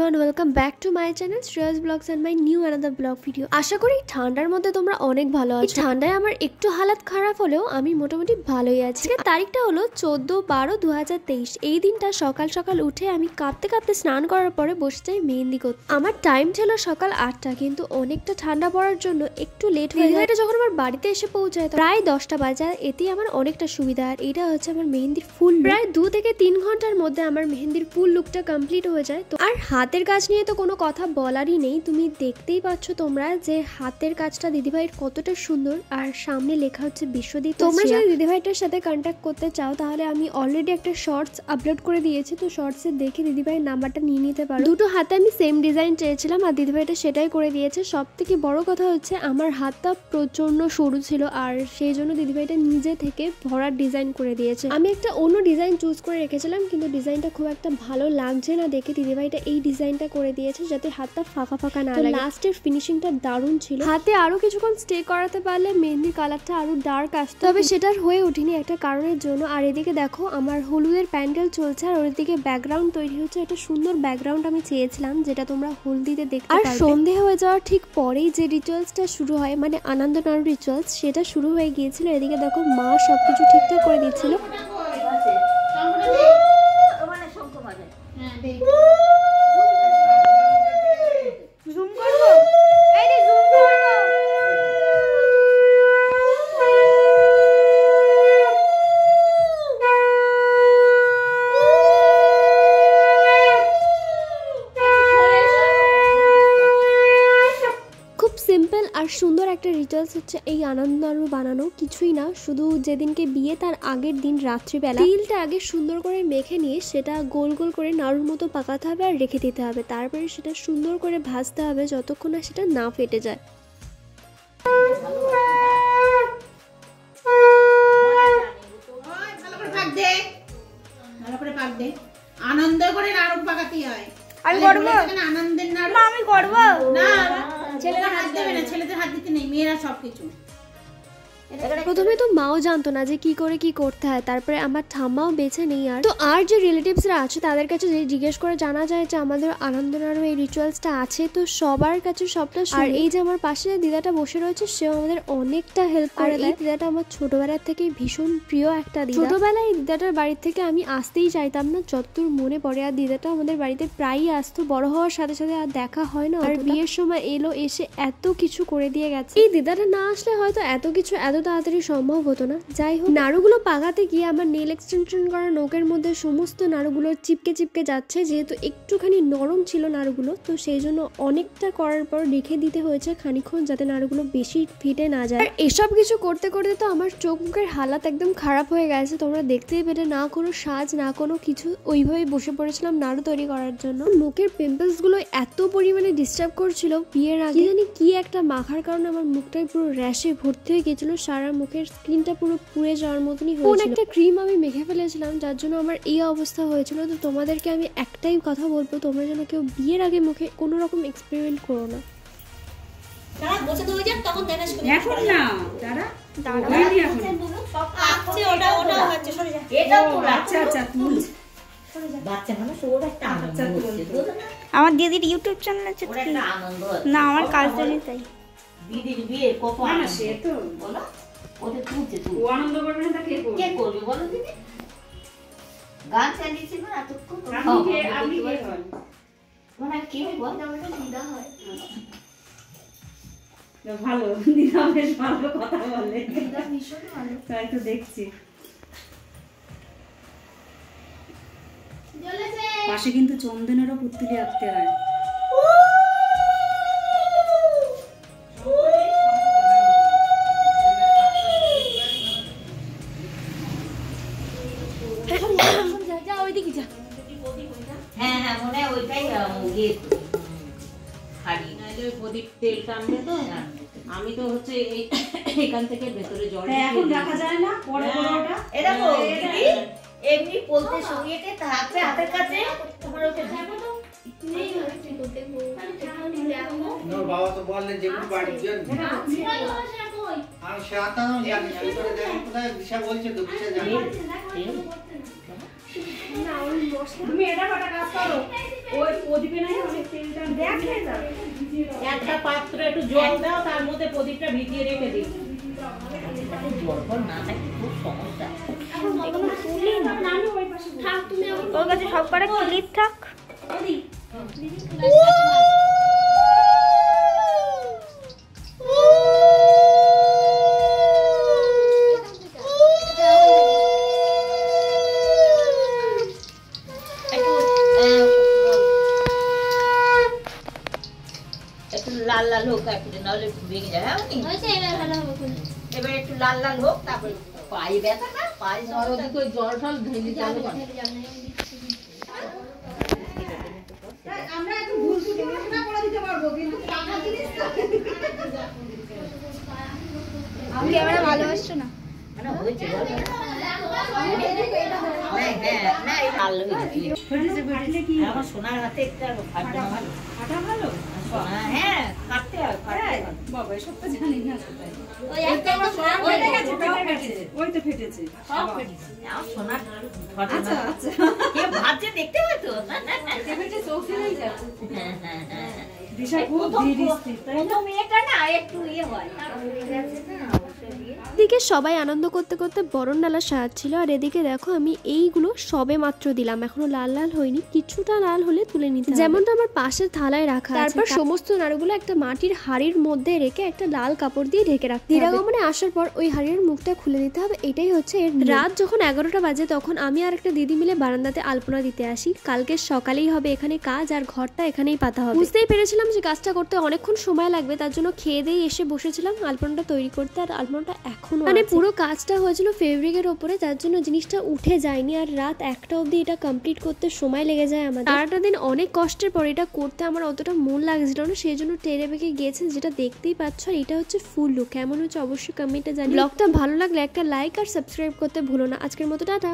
everyone, welcome back to my channel Shreya's Vlogs and my new another vlog video. আশা করি ঠান্ডার মধ্যে তোমরা অনেক ভালো আছো। ঠান্ডায় আমার একটু হালাত খারাপ হলেও আমি মোটামুটি ভালোই আছি। তারিখটা হলো 14/12/2023। এই দিনটা সকাল সকাল উঠে আমি কাঁপতে কাঁপতে স্নান করার পরে বসে যাই মেহেন্দি করতে। আমার টাইম ছিল সকাল 8টা, কিন্তু অনেকটা ঠান্ডা পড়ার জন্য একটু লেট হয়ে যায়। এটা যখন আমার বাড়িতে এসে পৌঁছায় প্রায় 10টা বাজে। এতেই আমার অনেকটা সুবিধা। আর এটা হচ্ছে আমার মেহেন্দির ফুল। প্রায় 2 থেকে 3 ঘন্টার মধ্যে আমার মেহেন্দির ফুল লুকটা কমপ্লিট হয়ে যায়। তো আর হাতের কাজ নিয়ে তো কোনো কথা বলারই নেই, তুমি দেখতেই পাচ্ছ তোমরা যে হাতের কাজটা দিদিভাইয়ের কতটা সুন্দর। আর সামনে লেখা হচ্ছে বিশ্বদীপ। তোমরা যদি দিদিভাইটার সাথে কন্ট্যাক্ট করতে চাও তাহলে আমি অলরেডি একটা শর্টস আপলোড করে দিয়েছি, তো শর্টসে দেখে দিদিভাইয়ের নাম্বারটা নিয়ে নিতে পারো। দুটো হাতে আমি সেম ডিজাইন চেয়েছিলাম আর দিদিভাইটা সেটাই করে দিয়েছে। সব থেকে বড় কথা হচ্ছে আমার হাতটা প্রচন্ড সরু ছিল, আর সেই জন্য দিদিভাইটা নিজে থেকে ভরার ডিজাইন করে দিয়েছে। আমি একটা অন্য ডিজাইন চুজ করে রেখেছিলাম, কিন্তু ডিজাইনটা খুব একটা ভালো লাগছে না দেখে দিদিভাইটা এই ডিজাইনটা করে দিয়েছে যাতে হাতটা ফাঁকা ফাঁকা না লাগে। লাস্টের ফিনিশিংটা দারুণ ছিল। হাতে আরো কিছুক্ষণ স্টে করাতে পারলে মেহেন্দির কালারটা আরো ডার্ক আসতো, তবে সেটার হয়ে ওঠেনি একটা কারণের জন্য। আর এদিকে দেখো আমার হলুদের প্যান্ডেল চলছে আর ওইদিকে ব্যাকগ্রাউন্ড তৈরি হচ্ছে। একটা সুন্দর ব্যাকগ্রাউন্ড আমি চেয়েছিলাম যেটা তোমরা হলদিতে দেখতে পারবে। আর সন্ধে হয়ে যাওয়ার ঠিক পরেই যে রিচুয়ালসটা শুরু হয়, মানে আনন্দ নাড়ু রিচুয়ালস, সেটা শুরু হয়ে গিয়েছিল। এদিকে দেখো মা সবকিছু ঠিকঠাক করে দিচ্ছিল। সিম্পল আর সুন্দর একটা রিচুয়ালস হচ্ছে এই আনন্দ নাড়ু বানানো। কিছুই না, শুধু যেদিনকে বিয়ে তার আগের দিন রাত্রিবেলা তিলটা আগে সুন্দর করে মেখে নিয়ে সেটা গোল গোল করে নাড়ুর মতো পাকাতে হবে আর রেখে দিতে হবে। তারপরে সেটা সুন্দর করে ভাজতে হবে যতক্ষণ না সেটা না ফেটে যায়। আনন্দ করে নাড়ু পাকাতে হয়। আমি করবো, আনন্দের নাড়ু আমি করবো না, ছেলেরা হাত দেবে না, ছেলেদের হাত দিতে নেই, মেয়েরা সবকিছু। প্রথমে তো মাও জানতো না যে কি করে কি করতে হয়, তারপরে আমার ঠাম্মাও বেছে নেই। আর তো আর যে রিলেটিভসরা আছে তাদের কাছে যে জিজ্ঞেস করে জানা যায় যে আমাদের আনন্দ নাড়ু এই রিচুয়ালসটা আছে, তো সবার কাছে সবটা। আর এই যে আমার পাশে যে দিদাটা বসে রয়েছে সেও আমাদের অনেকটা হেল্প করে দেয়। এই দিদাটা আমার ছোটবেলার থেকেই ভীষণ প্রিয় একটা দিদা। ছোটবেলায় এই দিদাটার বাড়ির থেকে আমি আসতেই চাইতাম না, যতদূর মনে পড়ে। আর দিদাটা আমাদের বাড়িতে প্রায়ই আসতো, বড় হওয়ার সাথে সাথে আর দেখা হয় না। আর বিয়ের সময় এলো, এসে এত কিছু করে দিয়ে গেছে। এই দিদাটা না আসলে হয়তো এত কিছু এত তাড়াতাড়ি সম্ভব হতো না। যাই হোক, নাড়ুগুলো পাকাতে গিয়ে আমার নেল এক্সটেনশন করা নখের মধ্যে সমস্ত নাড়ুগুলো চিপকে চিপকে যাচ্ছে। যেহেতু একটুখানি নরম ছিল নাড়ুগুলো, তো সেই জন্য অনেকটা করার পর রেখে দিতে হয়েছে খানিকক্ষণ যাতে নাড়ুগুলো বেশি ফিটে না যায়। আর এসব কিছু করতে করতে তো আমার চোখ মুখের হালাত একদম খারাপ হয়ে গেছে। তোমরা দেখতেই পেলে, না কোনো সাজ না কোনো কিছু, ওইভাবেই বসে পড়েছিলাম নাড়ু তৈরি করার জন্য। মুখের পিম্পলস গুলো এত পরিমাণে ডিস্টার্ব করছিল বিয়ের আগে, জানি কি একটা মাখার কারণে আমার মুখটাই পুরো র্যাশে ভর্তি হয়ে গেছিল। সারা মুখের স্কিনটা পুরো পুড়ে যাওয়ার মতনই হয়েছিল। কোন একটা ক্রিম আমি মেখে ফেলেছিলাম যার জন্য আমার এই অবস্থা হয়েছিল। তো তোমাদেরকে আমি একটাই কথা বলবো, তোমরা যেন কেউ বিয়ের আগে মুখে কোনো রকম এক্সপেরিমেন্ট করো না। আমার দিদির ইউটিউব চ্যানেল আছে না, আমার কাজ জানি তাই। দিদির বিয়ে কত সে তো বলো, ওদের তুলছে, তুই আনন্দ করবে না, কে করবে বলো দিদি? গান চালিয়েছি না এতক্ষণ। আপনি কে হন? মানে কি বল, আমাদের দিদা হয়। ভালো দিদা, বেশ ভালো কথা বলে, দিদা ভীষণ ভালো। তাই তো দেখছি। পাশে কিন্তু চন্দনেরও পুতুলি আঁকতে হয়। হ্যাঁ হ্যাঁ, মনে হয় ওইটাই প্রদীপ তেল টানবে তো। আমি তো হচ্ছে এখান থেকে ভেতরে জল এখন দেখা যায় না, পরে ওটা এরকম দিদি এমনি বলতে শুনিয়েতে হাতে হাতের কাছে তোমার ওকে থাকো তো নেই হচ্ছে করতে নোর বাবা তো বললেন যে কোন বাড়ি যান আর সে আতা না জানি ভিতরে দেখেন কোথায় দিশা বলছে তো দিশা জানি না ওই মশলা তুমি এটা কাটা কাজ করো একটা পাত্রে একটু জল দাও, তার মধ্যে প্রদীপটা ভিজিয়ে রেখে দিই। জল ফল না থাকলে খুব সমস্যা। ওর কাছে সব কটা ক্লিপ থাক। একটু লাল লাল হোক, একটু নাহলে ভেঙে যায়। হ্যাঁ, এবার একটু লাল লাল হোক, তারপরে পায়ে ব্যথা না, পায়ে নরদিকে ওই জল টল ঢেলে যাবে। আমরা একটু ভুল ত্রুটি পড়াশোনা করে দিতে পারবো, কিন্তু টাকা জিনিস তো। আমি ক্যামেরা ভালোবাসছো না? মানে হয়েছে বল। না, এই লাল হয়ে গেছে। আমার সোনার হাতে একটা ফাটা ভালো। ফাটা ভালো? হ্যাঁ, কাটতে হয়, ফাটা হয়। বাবা, এসব তো জানি না। ওই তো ফেটেছে। সব ফেটেছে। আমার সোনার ফাটা না। আচ্ছা। কে ভাবছে দেখতে পাই তো? ফেটেছে, চোখেই যাচ্ছে। হ্যাঁ। দিশা খুব ধীরস্থির, তাই না? মেয়েটা না একটু ইয়ে হয়। এদিকে সবাই আনন্দ করতে করতে বরণ ডালা সাজাচ্ছিল, আর এদিকে দেখো আমি এইগুলো সবে মাত্র দিলাম, এখনো লাল লাল হয়নি, কিছুটা লাল হলে তুলে নিতে হবে। যেমনটা আমার পাশের থালায় রাখা আছে। তারপর সমস্ত নাড়ুগুলো একটা মাটির হাড়ির মধ্যে রেখে একটা লাল কাপড় দিয়ে ঢেকে রাখতে হবে। দিরাগমনে আসার পর ওই হাড়ির মুখটা খুলে নিতে হবে, এটাই হচ্ছে এর নিয়ম। রাত যখন 11টা বাজে তখন আমি আর একটা দিদি মিলে বারান্দাতে আলপনা দিতে আসি। কালকে সকালেই হবে এখানে কাজ, আর ঘরটা এখানেই পাতা হবে। বুঝতেই পেরেছিলাম যে কাজটা করতে অনেকক্ষণ সময় লাগবে, তার জন্য খেয়ে দিয়ে এসে বসেছিলাম আলপনাটা তৈরি করতে। আর আলপনাটা এখনো মানে পুরো কাজটা হয়েছিল ফেব্রিকের ওপরে, যার জন্য জিনিসটা উঠে যায়নি। আর রাত 1টা অবধি এটা কমপ্লিট করতে সময় লেগে যায় আমাদের। সারাটা দিন অনেক কষ্টের পর এটা করতে আমার অতটা মন লাগছিল না, সেই জন্য টেরে বেঁকে গিয়েছে, যেটা দেখতেই পাচ্ছ। আর এটা হচ্ছে ফুল লুক, কেমন হচ্ছে অবশ্যই কমেন্টে জানি। ব্লগটা ভালো লাগলে একটা লাইক আর সাবস্ক্রাইব করতে ভুলো না। আজকের মতো টাটা।